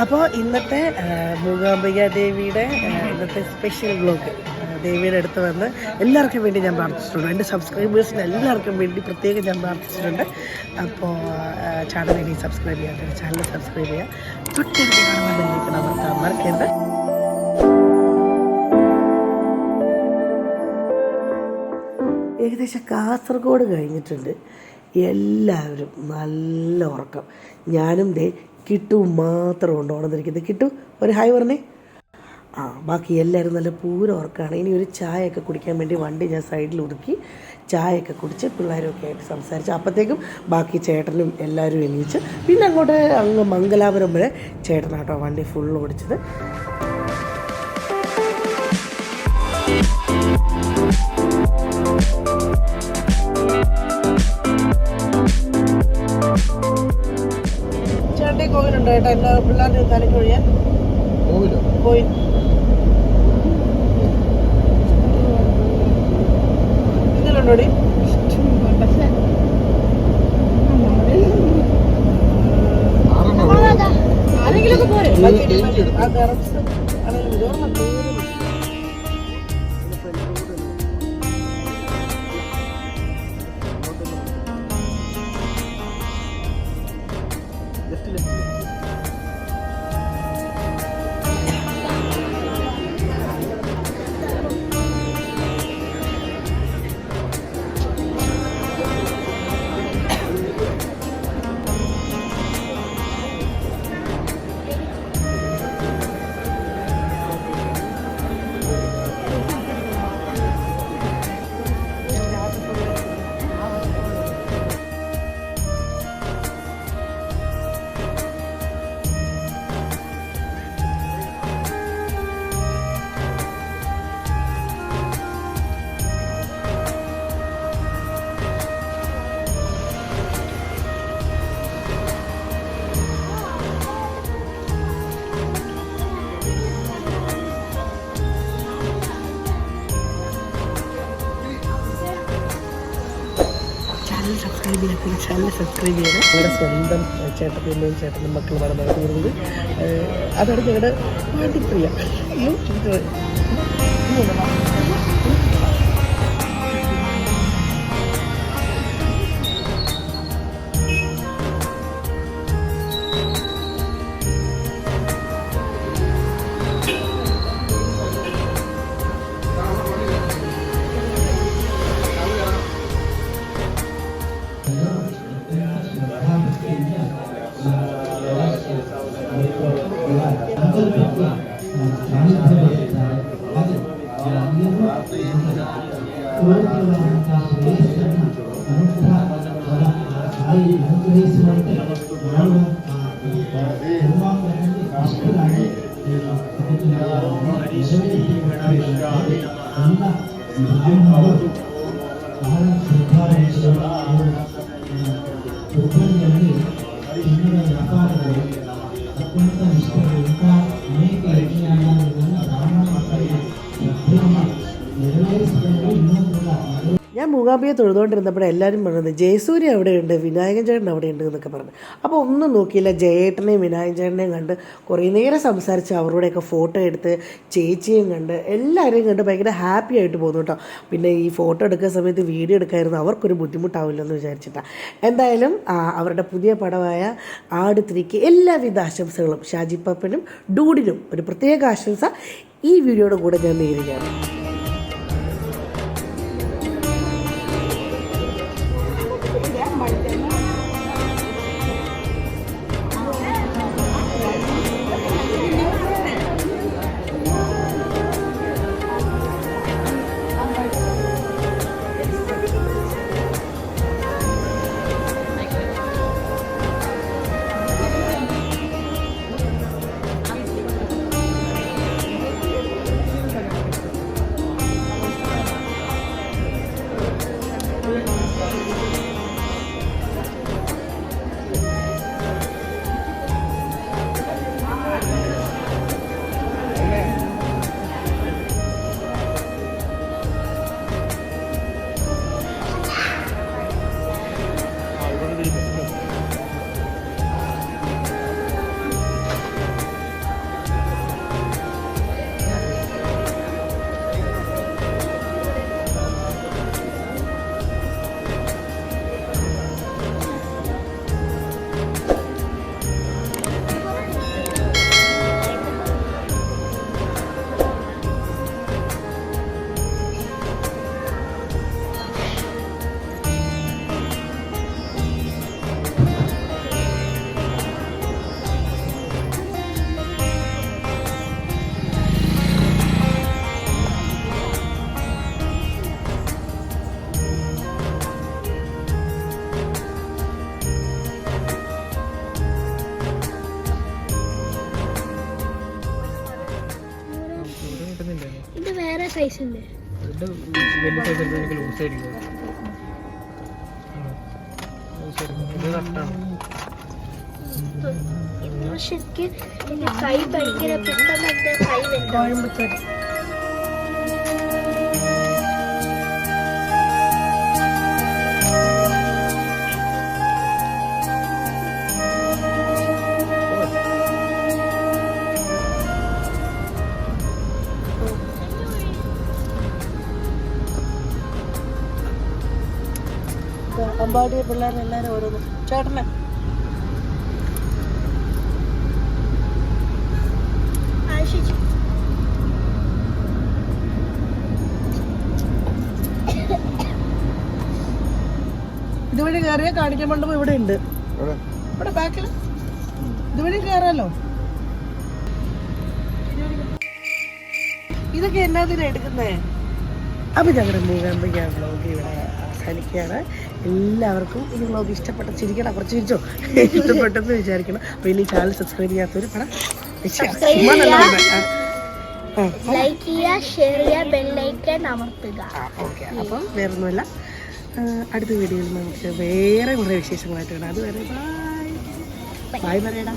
അപ്പോൾ ഇന്നത്തെ മൂകാംബിക ദേവിയുടെ ഇന്നത്തെ സ്പെഷ്യൽ വ്ലോഗ് ദേവിയുടെ അടുത്ത് വന്ന് എല്ലാവർക്കും വേണ്ടി ഞാൻ പ്രാർത്ഥിച്ചിട്ടുണ്ട്. എൻ്റെ സബ്സ്ക്രൈബേഴ്സിന് എല്ലാവർക്കും വേണ്ടി പ്രത്യേകം ഞാൻ പ്രാർത്ഥിച്ചിട്ടുണ്ട്. അപ്പോൾ ചാനൽ ഇനി സബ്സ്ക്രൈബ് ചെയ്യാൻ ചാനൽ സബ്സ്ക്രൈബ് ചെയ്യുക, തൊട്ടടുത്ത് കാണുന്ന ബെല്ലൈക്കൺ അമർത്താൻ മറക്കരുത്. ഏകദേശം കാസർഗോഡ് കഴിഞ്ഞിട്ടുണ്ട്. എല്ലാവരും നല്ല ഉറക്കം. ഞാനും കിട്ടു മാത്രം ഉണ്ട് ഉണർന്നിരിക്കുന്നത്. കിട്ടു ഒരു ഹായ് പറഞ്ഞേ. ബാക്കി എല്ലാവരും നല്ല പൂരം ഉറക്കമാണ്. ഇനി ഒരു ചായയൊക്കെ കുടിക്കാൻ വേണ്ടി വണ്ടി ഞാൻ സൈഡിൽ ഒതുക്കി ചായയൊക്കെ കുടിച്ച് പിള്ളേരൊക്കെ ആയിട്ട് സംസാരിച്ച് അപ്പോഴത്തേക്കും ബാക്കി ചേട്ടനും എല്ലാവരും എണീച്ച് പിന്നെ അങ്ങ് മംഗലാപുരം വരെ ചേട്ടനാട്ടോ വണ്ടി ഫുൾ ഓടിച്ചത്. കോവിലുണ്ടോ ചേട്ടാ എല്ലാ പിള്ളേരുടെ തലയ്ക്ക് ഒഴിയാൻ? കോയിൽ ഇതിലുണ്ടോടി? ആരെങ്കിലൊക്കെ പോരെ ചാനൽ സബ്സ്ക്രൈബ് ചെയ്യണം. ഞങ്ങളുടെ സ്വന്തം ചേട്ടത്തിൻ്റെയും ചേട്ടനും മക്കളുമാണ് നടന്നു വരുന്നത്. അതാണ് ഞങ്ങളുടെ പാട്ടിപ്രിയ. ഞാൻ മൂകാംബിയെ തൊഴുതുകൊണ്ടിരുന്നപ്പോൾ എല്ലാവരും പറഞ്ഞത് ജയസൂര്യ അവിടെയുണ്ട്, വിനായകൻ ചേട്ടൻ അവിടെയുണ്ട് എന്നൊക്കെ പറഞ്ഞു. അപ്പോൾ ഒന്നും നോക്കിയില്ല, ജയേട്ടനെയും വിനായകൻ ചേട്ടനെയും കണ്ട് കുറേ നേരം സംസാരിച്ച് അവരോടെയൊക്കെ ഫോട്ടോ എടുത്ത് ചേച്ചിയും കണ്ട് എല്ലാവരെയും കണ്ട് ഭയങ്കര ഹാപ്പി ആയിട്ട് പോകുന്നു കേട്ടോ. പിന്നെ ഈ ഫോട്ടോ എടുക്കുന്ന സമയത്ത് വീഡിയോ എടുക്കായിരുന്നു അവർക്കൊരു ബുദ്ധിമുട്ടാവില്ലെന്ന് വിചാരിച്ചിട്ടാണ്. എന്തായാലും അവരുടെ പുതിയ പടമായ ആട് 3ക്ക് എല്ലാവിധ ആശംസകളും ഷാജി പപ്പനും ഡൂഡിനും ഒരു പ്രത്യേക ആശംസ ഈ വീഡിയോയുടെ കൂടെ ഞാൻ നേരുകയാണ്. സൈസ് ഉണ്ട്. വലിയ സൈസ് എനിക്ക് ലൂസ് ആയിരിക്കും. ഇത് കറക്റ്റാണ്. ശരിക്കും എന്റെ കൈ ഭയങ്കര പെട്ടെന്ന് എന്റെ കൈ കോയമ്പത്തൂർ അമ്പാടി പിള്ളേരെല്ലാരും ഓരോന്ന്. ചേട്ടനെ ഇതുവഴി കയറിയാൽ കാണിക്കാൻ മണ്ഡപം ഇവിടെ ഉണ്ട്. ഇവിടെ ബാക്കിൽ ഇതുവഴി കയറാലോ. ഇതൊക്കെ എന്നാതിനാ എടുക്കുന്നേ? അപ്പൊ ഞങ്ങളുടെ മൂകാംബിക വ്ളോഗ് ഇവിടെ അവസാനിക്കുകയാണ്. എല്ലാവർക്കും ഈ വ്ളോഗ് ഇഷ്ടപ്പെട്ട ചിരിക്കണം, കുറച്ച് ചിരിച്ചോ ഇഷ്ടപ്പെട്ടെന്ന് വിചാരിക്കണം. അപ്പൊ ഇനി ചാനൽ സബ്സ്ക്രൈബ് ചെയ്യാത്തവര് പണം ലൈക്ക് ചെയ്യുക, ഷെയർ ചെയ്യുക, ബെല്ലൈക്കൺ അമർത്തുക. ഓക്കെ, അപ്പം വേറൊന്നുമല്ല, അടുത്ത വീഡിയോയിൽ നമുക്ക് വേറെ കുറേ വിശേഷങ്ങളായിട്ട് കാണാം. അതുവരെ ബൈ ബൈ പറയടാ.